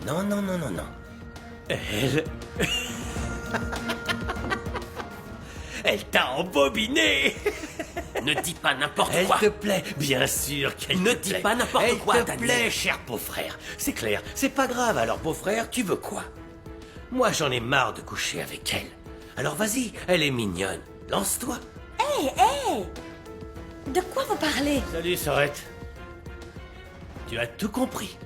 Non, non, non, non, non. Elle... Elle t'a embobiné. Ne dis pas n'importe Elle quoi. te plaît, bien sûr qu'elle Ne te dis plaît. pas n'importe quoi, Elle te Daniel. plaît, cher beau-frère. C'est clair, c'est pas grave, alors beau-frère, tu veux quoi? Moi, j'en ai marre de coucher avec elle. Alors vas-y, elle est mignonne. Lance-toi. Hé, de quoi vous parlez? Salut, Sorette. Tu as tout compris.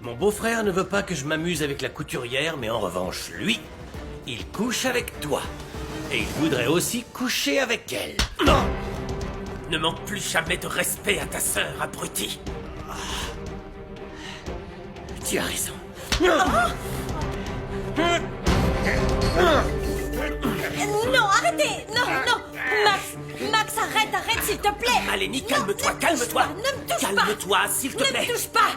Mon beau-frère ne veut pas que je m'amuse avec la couturière, mais en revanche, lui, il couche avec toi. Et il voudrait aussi coucher avec elle. Non. Ne manque plus jamais de respect à ta sœur, abruti. Tu as raison. Non, arrêtez! Non, non! Max, arrête, s'il te plaît! Malénie, Non, calme-toi, ne me touche calme-toi. pas, ne me touche pas. Calme-toi, s'il te Ne plaît. me touche pas!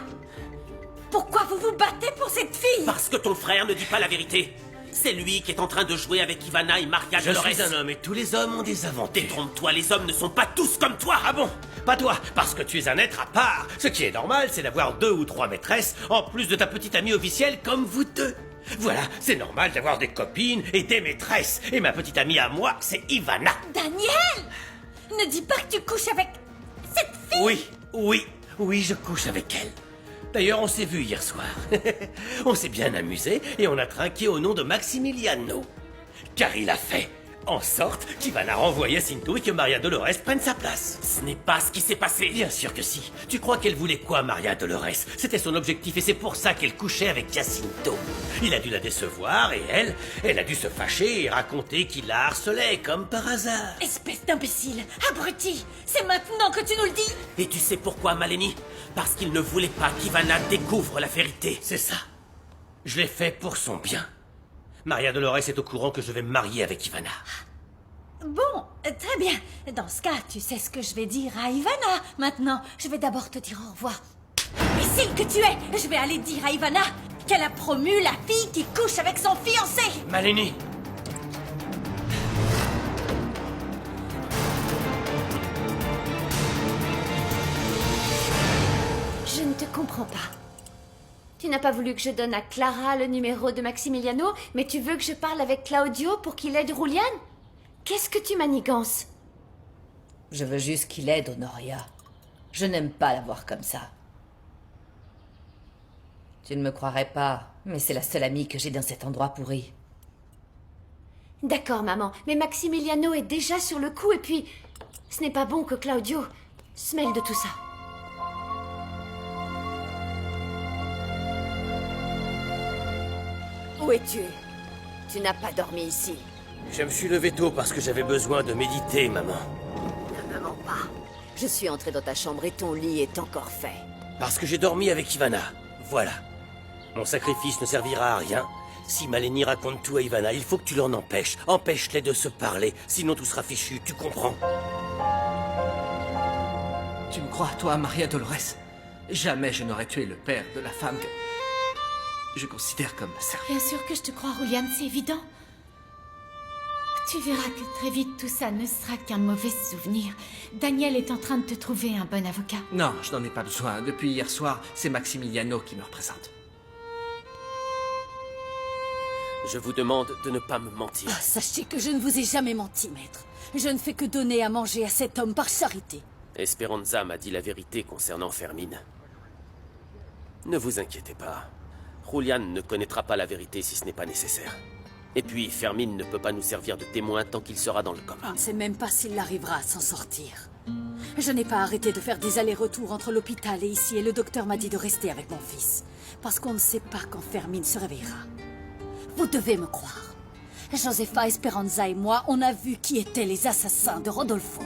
Pourquoi vous vous battez pour cette fille? Parce que ton frère ne dit pas la vérité. C'est lui qui est en train de jouer avec Ivana et Maria Je Dolores. suis un homme et tous les hommes ont des aventures. Détrompe-toi, les hommes ne sont pas tous comme toi. Ah bon? Pas toi, parce que tu es un être à part. Ce qui est normal, c'est d'avoir 2 ou 3 maîtresses, en plus de ta petite amie officielle comme vous deux. Voilà, c'est normal d'avoir des copines et des maîtresses. Et ma petite amie à moi, c'est Ivana. Daniel! Ne dis pas que tu couches avec cette fille! Oui, je couche avec elle. D'ailleurs, on s'est vu hier soir. On s'est bien amusé et on a trinqué au nom de Maximiliano. Car il a fait en sorte qu'Ivana renvoie Jacinto et que Maria Dolores prenne sa place. Ce n'est pas ce qui s'est passé. Bien sûr que si. Tu crois qu'elle voulait quoi, Maria Dolores? C'était son objectif et c'est pour ça qu'elle couchait avec Jacinto. Il a dû la décevoir et elle a dû se fâcher et raconter qu'il la harcelait comme par hasard. Espèce d'imbécile! Abruti! C'est maintenant que tu nous le dis! Et tu sais pourquoi, Malénie? Parce qu'il ne voulait pas qu'Ivana découvre la vérité. C'est ça. Je l'ai fait pour son bien. Maria Dolores est au courant que je vais me marier avec Ivana. Bon, très bien. Dans ce cas, tu sais ce que je vais dire à Ivana. Maintenant, je vais d'abord te dire au revoir. Imbécile que tu es! Je vais aller dire à Ivana qu'elle a promu la fille qui couche avec son fiancé! Malénie! Je ne te comprends pas. Tu n'as pas voulu que je donne à Clara le numéro de Maximiliano, mais tu veux que je parle avec Claudio pour qu'il aide Rouliane? Qu'est-ce que tu manigances? Je veux juste qu'il aide Honoria. Je n'aime pas la voir comme ça. Tu ne me croirais pas, mais c'est la seule amie que j'ai dans cet endroit pourri. D'accord, maman, mais Maximiliano est déjà sur le coup et puis... Ce n'est pas bon que Claudio se mêle de tout ça. Où es-tu? Tu n'as pas dormi ici. Je me suis levé tôt parce que j'avais besoin de méditer, maman. Ne me mens pas. Je suis entrée dans ta chambre et ton lit est encore fait. Parce que j'ai dormi avec Ivana. Voilà. Mon sacrifice ne servira à rien. Si Malénie raconte tout à Ivana, il faut que tu l'en empêches. Empêche-les de se parler, sinon tout sera fichu, tu comprends? Tu me crois, toi, Maria Dolores? Jamais je n'aurais tué le père de la femme que je considère comme ma sœur. Bien sûr que je te crois, Rouliane, c'est évident. Tu verras que très vite tout ça ne sera qu'un mauvais souvenir. Daniel est en train de te trouver un bon avocat. Non, je n'en ai pas besoin. Depuis hier soir, c'est Maximiliano qui me représente. Je vous demande de ne pas me mentir. Ah, sachez que je ne vous ai jamais menti, maître. Je ne fais que donner à manger à cet homme par charité. Esperanza m'a dit la vérité concernant Fermine. Ne vous inquiétez pas. Julian ne connaîtra pas la vérité si ce n'est pas nécessaire. Et puis, Fermine ne peut pas nous servir de témoin tant qu'il sera dans le On coma. ne sait même pas s'il arrivera à s'en sortir. Je n'ai pas arrêté de faire des allers-retours entre l'hôpital et ici, et le docteur m'a dit de rester avec mon fils. Parce qu'on ne sait pas quand Fermine se réveillera. Vous devez me croire. Josefa, Esperanza et moi, on a vu qui étaient les assassins de Rodolfo.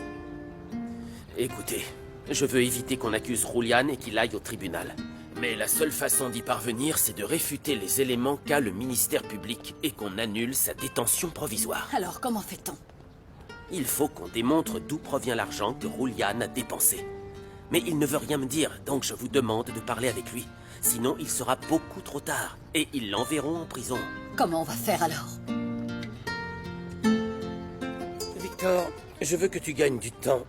Écoutez, je veux éviter qu'on accuse Julian et qu'il aille au tribunal. Mais la seule façon d'y parvenir, c'est de réfuter les éléments qu'a le ministère public et qu'on annule sa détention provisoire. Alors, comment fait-on? Il faut qu'on démontre d'où provient l'argent que Julian a dépensé. Mais il ne veut rien me dire, donc je vous demande de parler avec lui. Sinon, il sera beaucoup trop tard, et ils l'enverront en prison. Comment on va faire alors? Victor, je veux que tu gagnes du temps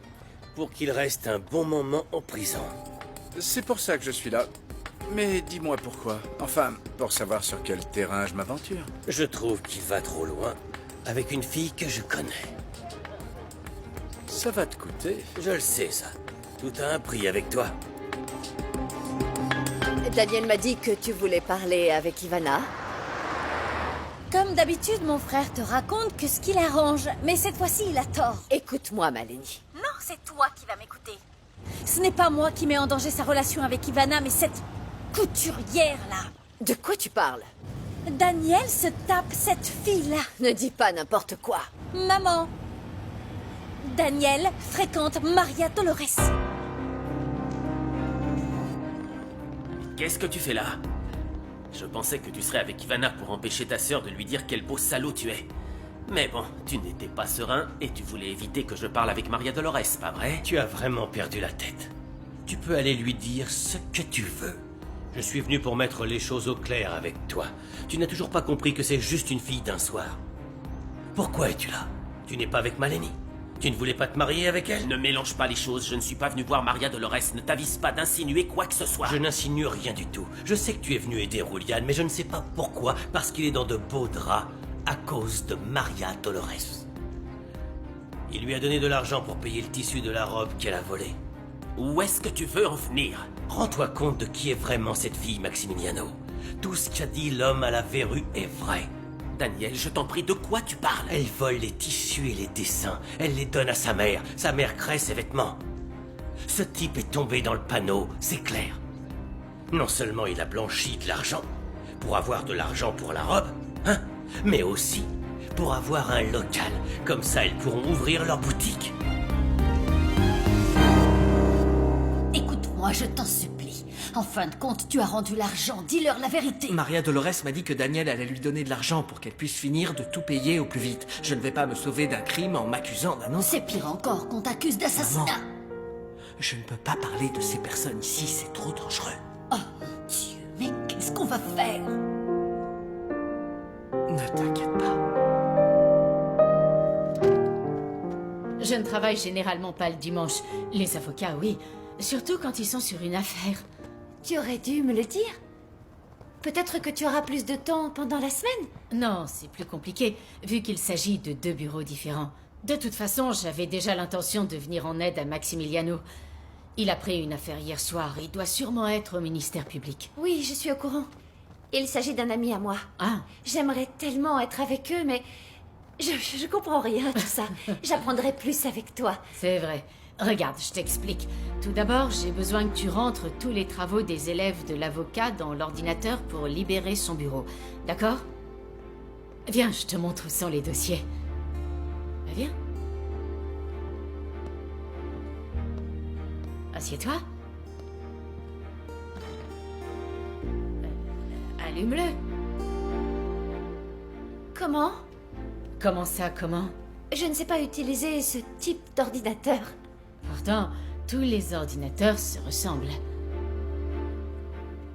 pour qu'il reste un bon moment en prison. C'est pour ça que je suis là. Mais dis-moi pourquoi. Enfin, pour savoir sur quel terrain je m'aventure. Je trouve qu'il va trop loin avec une fille que je connais. Ça va te coûter. Je le sais, ça. Tout a un prix avec toi. Daniel m'a dit que tu voulais parler avec Ivana. Comme d'habitude, mon frère te raconte que ce qui l'arrange, mais cette fois-ci, il a tort. Écoute-moi, Malenie. Non, c'est toi qui vas m'écouter. Ce n'est pas moi qui mets en danger sa relation avec Ivana, mais cette couturière-là. De quoi tu parles? Daniel se tape cette fille-là. Ne dis pas n'importe quoi. Maman, Daniel fréquente Maria Dolores. Qu'est-ce que tu fais là? Je pensais que tu serais avec Ivana pour empêcher ta sœur de lui dire quel beau salaud tu es. Mais bon, tu n'étais pas serein et tu voulais éviter que je parle avec Maria Dolores, pas vrai? Tu as vraiment perdu la tête. Tu peux aller lui dire ce que tu veux. Je suis venu pour mettre les choses au clair avec toi. Tu n'as toujours pas compris que c'est juste une fille d'un soir. Pourquoi es-tu là? Tu n'es pas avec Malenie? Tu ne voulais pas te marier avec elle? Ne mélange pas les choses, je ne suis pas venu voir Maria Dolores. Ne t'avise pas d'insinuer quoi que ce soit. Je n'insinue rien du tout. Je sais que tu es venu aider Julian, mais je ne sais pas pourquoi, parce qu'il est dans de beaux draps à cause de Maria Dolores. Il lui a donné de l'argent pour payer le tissu de la robe qu'elle a volée. Où est-ce que tu veux en venir? Rends-toi compte de qui est vraiment cette fille, Maximiliano. Tout ce qu'a dit l'homme à la verrue est vrai. Daniel, je t'en prie, de quoi tu parles? Elle vole les tissus et les dessins. Elle les donne à sa mère. Sa mère crée ses vêtements. Ce type est tombé dans le panneau, c'est clair. Non seulement il a blanchi de l'argent, pour avoir de l'argent pour la robe, hein, mais aussi pour avoir un local. Comme ça, ils pourront ouvrir leur boutique. Écoute-moi, je t'en supplie. En fin de compte, tu as rendu l'argent. Dis-leur la vérité. Maria Dolores m'a dit que Daniel allait lui donner de l'argent pour qu'elle puisse finir de tout payer au plus vite. Je ne vais pas me sauver d'un crime en m'accusant d'un autre. C'est pire encore qu'on t'accuse d'assassinat. Maman. Je ne peux pas parler de ces personnes ici, c'est trop dangereux. Oh mon Dieu, mais qu'est-ce qu'on va faire? Ne t'inquiète pas. Je ne travaille généralement pas le dimanche. Les avocats, oui. Surtout quand ils sont sur une affaire. Tu aurais dû me le dire. Peut-être que tu auras plus de temps pendant la semaine. Non, c'est plus compliqué, vu qu'il s'agit de 2 bureaux différents. De toute façon, j'avais déjà l'intention de venir en aide à Maximiliano. Il a pris une affaire hier soir. Il doit sûrement être au ministère public. Oui, je suis au courant. Il s'agit d'un ami à moi. Ah. J'aimerais tellement être avec eux, mais je comprends rien à tout ça. J'apprendrai plus avec toi. C'est vrai. Regarde, je t'explique. Tout d'abord, j'ai besoin que tu rentres tous les travaux des élèves de l'avocat dans l'ordinateur pour libérer son bureau. D'accord? Viens, je te montre où sont les dossiers. Viens. Assieds-toi. Allume-le. Comment? Comment ça, comment? Je ne sais pas utiliser ce type d'ordinateur. Pourtant, tous les ordinateurs se ressemblent.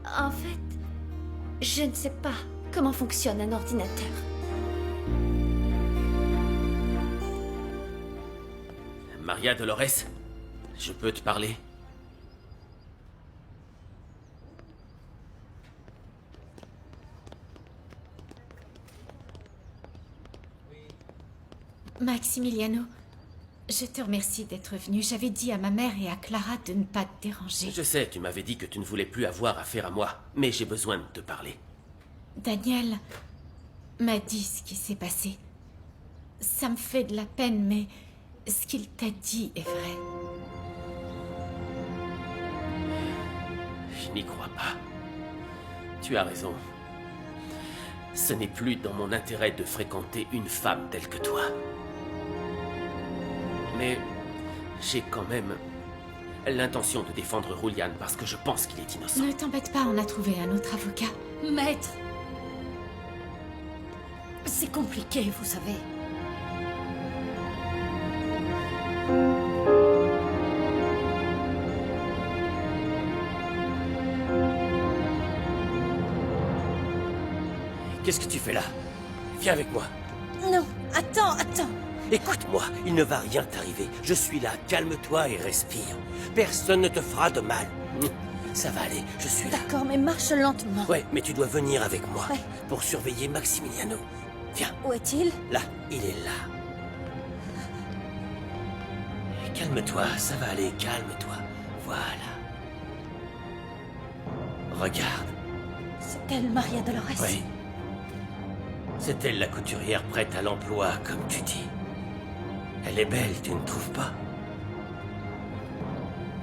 En fait, je ne sais pas comment fonctionne un ordinateur. Maria Dolores, je peux te parler? Maximiliano, je te remercie d'être venu. J'avais dit à ma mère et à Clara de ne pas te déranger. Je sais, tu m'avais dit que tu ne voulais plus avoir affaire à moi, mais j'ai besoin de te parler. Daniel m'a dit ce qui s'est passé. Ça me fait de la peine, mais ce qu'il t'a dit est vrai. Je n'y crois pas. Tu as raison. Ce n'est plus dans mon intérêt de fréquenter une femme telle que toi. Mais j'ai quand même l'intention de défendre Julian parce que je pense qu'il est innocent. Ne t'embête pas, on a trouvé un autre avocat. Maître, c'est compliqué, vous savez. Qu'est-ce que tu fais là? Viens avec moi. Non, attends. Écoute-moi, il ne va rien t'arriver. Je suis là, calme-toi et respire. Personne ne te fera de mal. Ça va aller, je suis là. D'accord, mais marche lentement. Ouais, mais tu dois venir avec moi Ouais. pour surveiller Maximiliano. Viens, Où est-il? là, il est là. Calme-toi, ça va aller, calme-toi. Voilà. Regarde. C'est elle, Maria Dolores? Oui. C'est elle la couturière prête à l'emploi, comme tu dis. Elle est belle, tu ne trouves pas?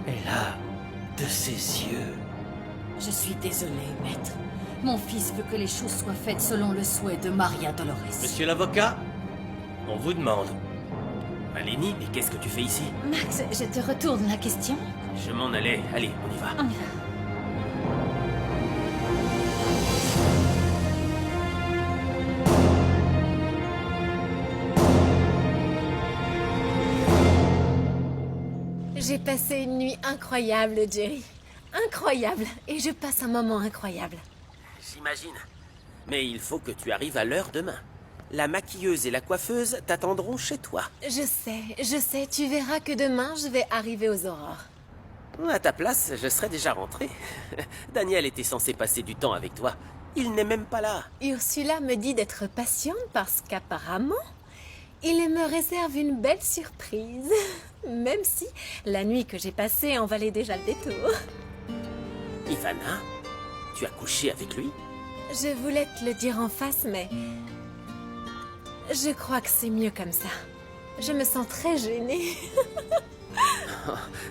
Elle a de ses yeux. Je suis désolée, maître. Mon fils veut que les choses soient faites selon le souhait de Maria Dolores. Monsieur l'avocat, on vous demande. Maleni, mais qu'est-ce que tu fais ici? Max, je te retourne la question. Je m'en allais. Allez, on y va. On y va. J'ai passé une nuit incroyable, Jerry. Incroyable. Et je passe un moment incroyable. J'imagine. Mais il faut que tu arrives à l'heure demain. La maquilleuse et la coiffeuse t'attendront chez toi. Je sais. Tu verras que demain, je vais arriver aux aurores. À ta place, je serais déjà rentré. Daniel était censé passer du temps avec toi. Il n'est même pas là. Ursula me dit d'être patiente parce qu'apparemment, il me réserve une belle surprise. Même si la nuit que j'ai passée en valait déjà le détour. Ivana, tu as couché avec lui? Je voulais te le dire en face, mais... je crois que c'est mieux comme ça. Je me sens très gênée.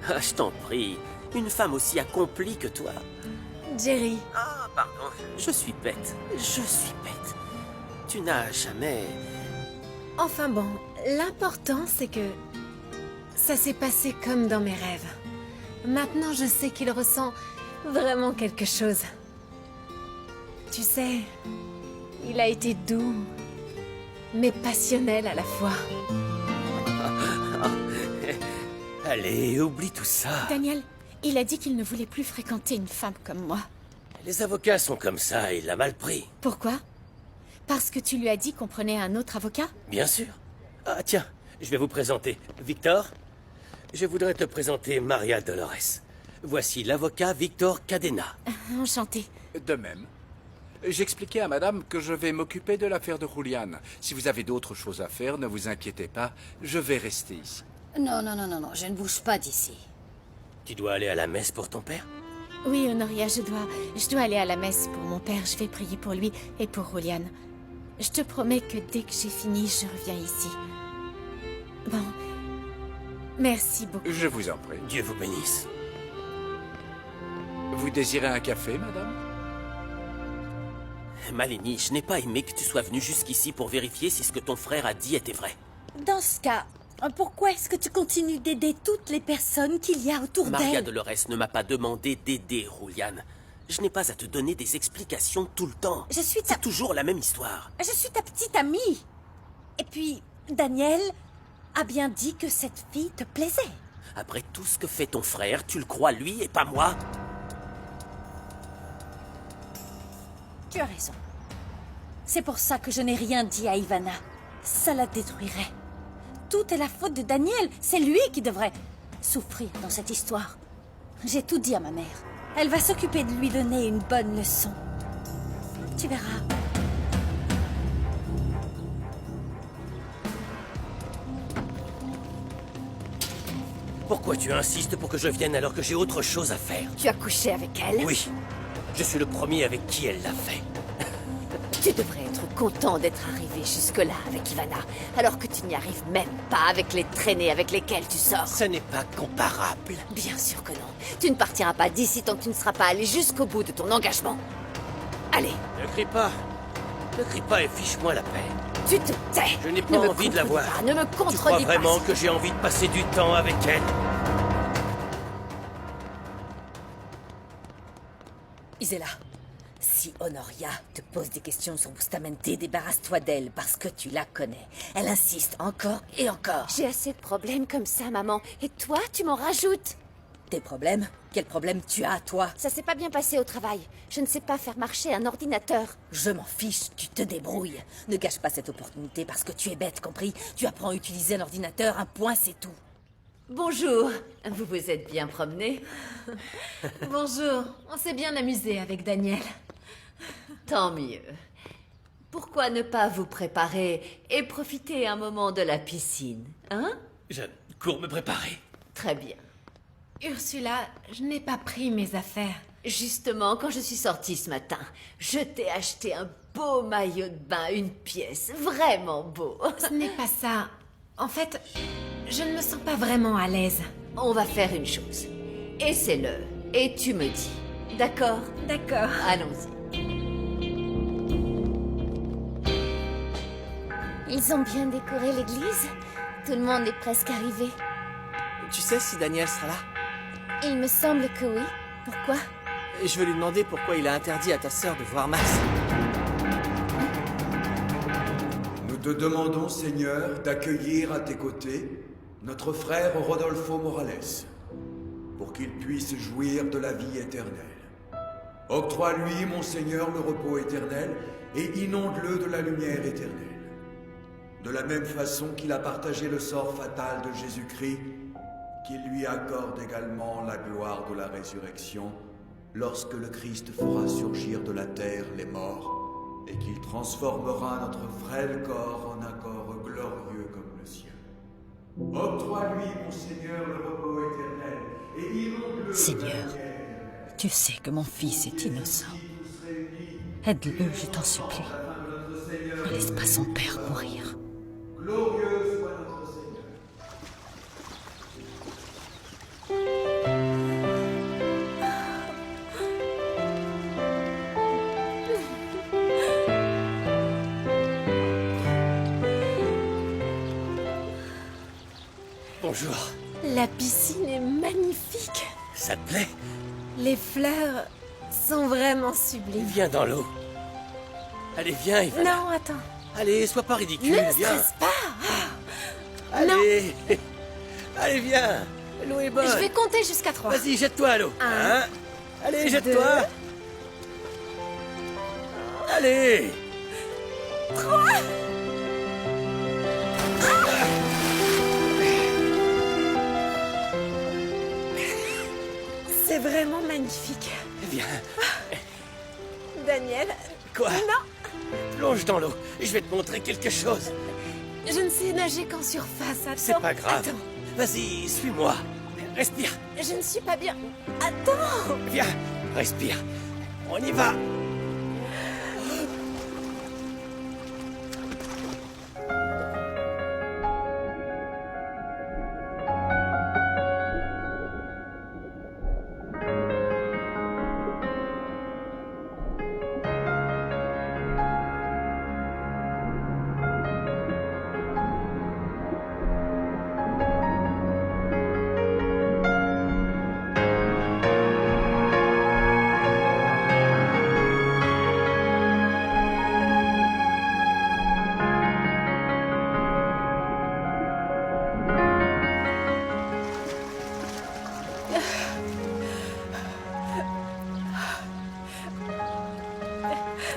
Ah, je t'en prie. Une femme aussi accomplie que toi. Jerry, Ah, pardon. Je suis bête. Tu n'as jamais... enfin bon, l'important c'est que ça s'est passé comme dans mes rêves. Maintenant, je sais qu'il ressent vraiment quelque chose. Tu sais, il a été doux, mais passionnel à la fois. Allez, oublie tout ça. Daniel, il a dit qu'il ne voulait plus fréquenter une femme comme moi. Les avocats sont comme ça, il l'a mal pris. Pourquoi? Parce que tu lui as dit qu'on prenait un autre avocat? Bien sûr. Ah tiens, je vais vous présenter. Victor, je voudrais te présenter Maria Dolores. Voici l'avocat Victor Cadena. Enchanté. De même. J'expliquais à madame que je vais m'occuper de l'affaire de Julian. Si vous avez d'autres choses à faire, ne vous inquiétez pas, je vais rester ici. Non, je ne bouge pas d'ici. Tu dois aller à la messe pour ton père? Oui, Honoria, je dois aller à la messe pour mon père. Je vais prier pour lui et pour Julian. Je te promets que dès que j'ai fini, je reviens ici. Bon. Merci beaucoup. Je vous en prie. Dieu vous bénisse. Vous désirez un café, madame? Maleni, je n'ai pas aimé que tu sois venu jusqu'ici pour vérifier si ce que ton frère a dit était vrai. Dans ce cas, pourquoi est-ce que tu continues d'aider toutes les personnes qu'il y a autour Maria d'elle? Dolores ne m'a pas demandé d'aider Julian. Je n'ai pas à te donner des explications tout le temps. Je suis ta... C'est toujours la même histoire. Je suis ta petite amie. Et puis, Daniel a bien dit que cette fille te plaisait. Après tout ce que fait ton frère, tu le crois lui et pas moi? Tu as raison. C'est pour ça que je n'ai rien dit à Ivana. Ça la détruirait. Tout est la faute de Daniel. C'est lui qui devrait souffrir dans cette histoire. J'ai tout dit à ma mère. Elle va s'occuper de lui donner une bonne leçon. Tu verras. Pourquoi tu insistes pour que je vienne alors que j'ai autre chose à faire? Tu as couché avec elle? Oui, je suis le premier avec qui elle l'a fait. Tu devrais être content d'être arrivé jusque-là avec Ivana, alors que tu n'y arrives même pas avec les traînées avec lesquelles tu sors. Ce n'est pas comparable. Bien sûr que non. Tu ne partiras pas d'ici tant que tu ne seras pas allé jusqu'au bout de ton engagement. Allez, Ne crie pas. Ne crie pas et fiche-moi la paix. tu te tais. Je n'ai Ne pas me envie de la contredis voir. pas, ne me Tu crois contredis pas. vraiment que j'ai envie de passer du temps avec elle? Isela, si Honoria te pose des questions sur Bustamante, débarrasse-toi d'elle parce que tu la connais. Elle insiste encore et encore. J'ai assez de problèmes comme ça, maman. Et toi, tu m'en rajoutes. Tes problèmes? Quel problème tu as, toi? Ça s'est pas bien passé au travail. Je ne sais pas faire marcher un ordinateur. Je m'en fiche, tu te débrouilles. Ne gâche pas cette opportunité parce que tu es bête, compris? Tu apprends à utiliser un ordinateur, un point, c'est tout. Bonjour. Vous vous êtes bien promené? Bonjour, on s'est bien amusé avec Daniel. Tant mieux. Pourquoi ne pas vous préparer et profiter un moment de la piscine, hein? Je cours me préparer. Très bien. Ursula, je n'ai pas pris mes affaires. Justement, quand je suis sortie ce matin, je t'ai acheté un beau maillot de bain, une pièce, vraiment beau. Ce n'est pas ça. En fait, je ne me sens pas vraiment à l'aise. On va faire une chose. Essaie-le, et tu me dis. D'accord? D'accord. Allons-y. Ils ont bien décoré l'église. Tout le monde est presque arrivé. Tu sais si Daniel sera là? Il me semble que oui. Pourquoi? Je veux lui demander pourquoi il a interdit à ta sœur de voir Max. Nous te demandons, Seigneur, d'accueillir à tes côtés notre frère Rodolfo Morales, pour qu'il puisse jouir de la vie éternelle. Octroie-lui, mon Seigneur, le repos éternel, et inonde-le de la lumière éternelle. De la même façon qu'il a partagé le sort fatal de Jésus-Christ, qu'il lui accorde également la gloire de la résurrection, lorsque le Christ fera surgir de la terre les morts, et qu'il transformera notre frêle corps en un corps glorieux comme le sien. Octroie-lui, mon Seigneur, le repos éternel, et inonde-le. Seigneur, tu sais que mon fils est innocent. Aide-le, je t'en supplie. Ne laisse pas son père mourir. Glorieux soit notre Seigneur. Bonjour. La piscine est magnifique. Ça te plaît? Les fleurs sont vraiment sublimes. Viens dans l'eau. Allez, viens, Ivana. Non, attends. Allez, sois pas ridicule, Ne viens. stresse pas. Allez. Allez, viens. L'eau est bonne. Je vais compter jusqu'à 3. Vas-y, jette-toi à l'eau. Un, Hein? Allez, jette-toi. Allez. C'est vraiment magnifique. Viens. Daniel, Quoi? non, Plonge dans l'eau. Je vais te montrer quelque chose. je ne sais nager qu'en surface. Attends. C'est pas grave. Attends, Vas-y, suis-moi. Respire. je ne suis pas bien. Attends. Viens. Respire. On y va.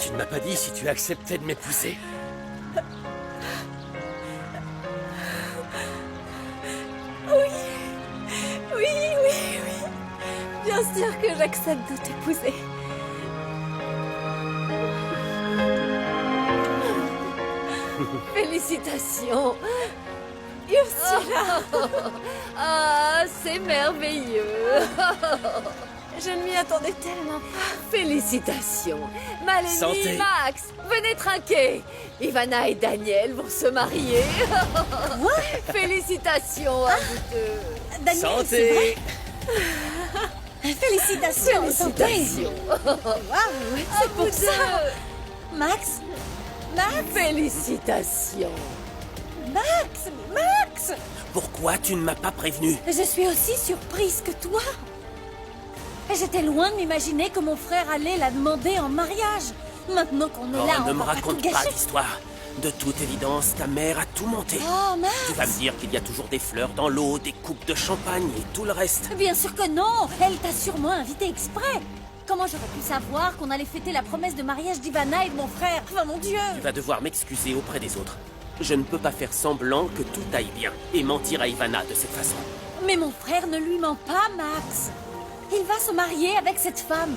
Tu ne m'as pas dit si tu acceptais de m'épouser. Oui. Bien sûr que j'accepte de t'épouser. Félicitations. Ursula, Ah, c'est merveilleux. je ne m'y attendais tellement pas. Félicitations. Maleni, Santé. Max, venez trinquer. Ivana et Daniel vont se marier. Félicitations à vous deux. Daniel, Santé. Félicitations, Félicitations. C'est pour ça. Deux. Max, Félicitations. Max, Pourquoi tu ne m'as pas prévenu? je suis aussi surprise que toi. J'étais loin de m'imaginer que mon frère allait la demander en mariage. Maintenant qu'on est Oh, là, ne on me va pas tout raconte pas gâcher. d'histoire. De toute évidence, ta mère a tout monté. Oh, Max. Tu vas me dire qu'il y a toujours des fleurs dans l'eau, des coupes de champagne et tout le reste. Bien sûr que non. Elle t'a sûrement invité exprès. Comment j'aurais pu savoir qu'on allait fêter la promesse de mariage d'Ivana et de mon frère? Enfin, mon Dieu. Tu vas devoir m'excuser auprès des autres. Je ne peux pas faire semblant que tout aille bien et mentir à Ivana de cette façon. Mais mon frère ne lui ment pas, Max. Il va se marier avec cette femme.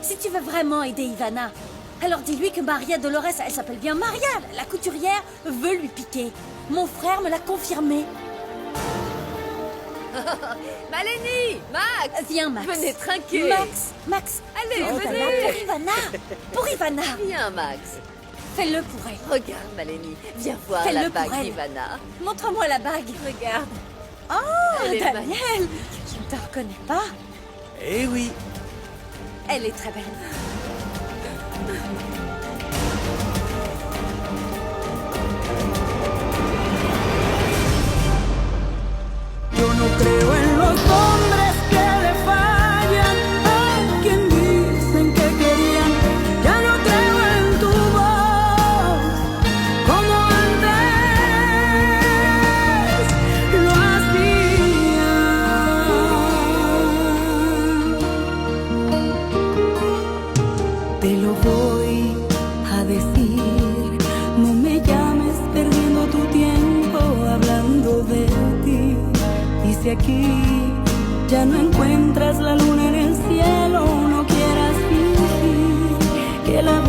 Si tu veux vraiment aider Ivana, alors dis-lui que Maria Dolores, elle s'appelle bien Maria, la couturière, veut lui piquer. Mon frère me l'a confirmé. Malenie, Max, Viens, Max. venez trinquer. Max, Allez, pour venez. Ivana, pour Ivana. Viens, Max. Fais-le pour elle. Regarde, Malenie, viens voir Fais-le la pour bague elle. d'Ivana. Montre-moi la bague. Regarde. Oh, Elle est Daniel, je ne te reconnais pas. Eh oui. Elle est très belle. Yo no creo en los hombres que le fallan a quien dicen que querían. Ya no creo en tu voz como antes lo hacía. Te lo voy a decir, no me llames perdiendo tu tiempo hablando de ti. Y si aquí ya no encuentras la luna en el cielo, no quieras fingir que la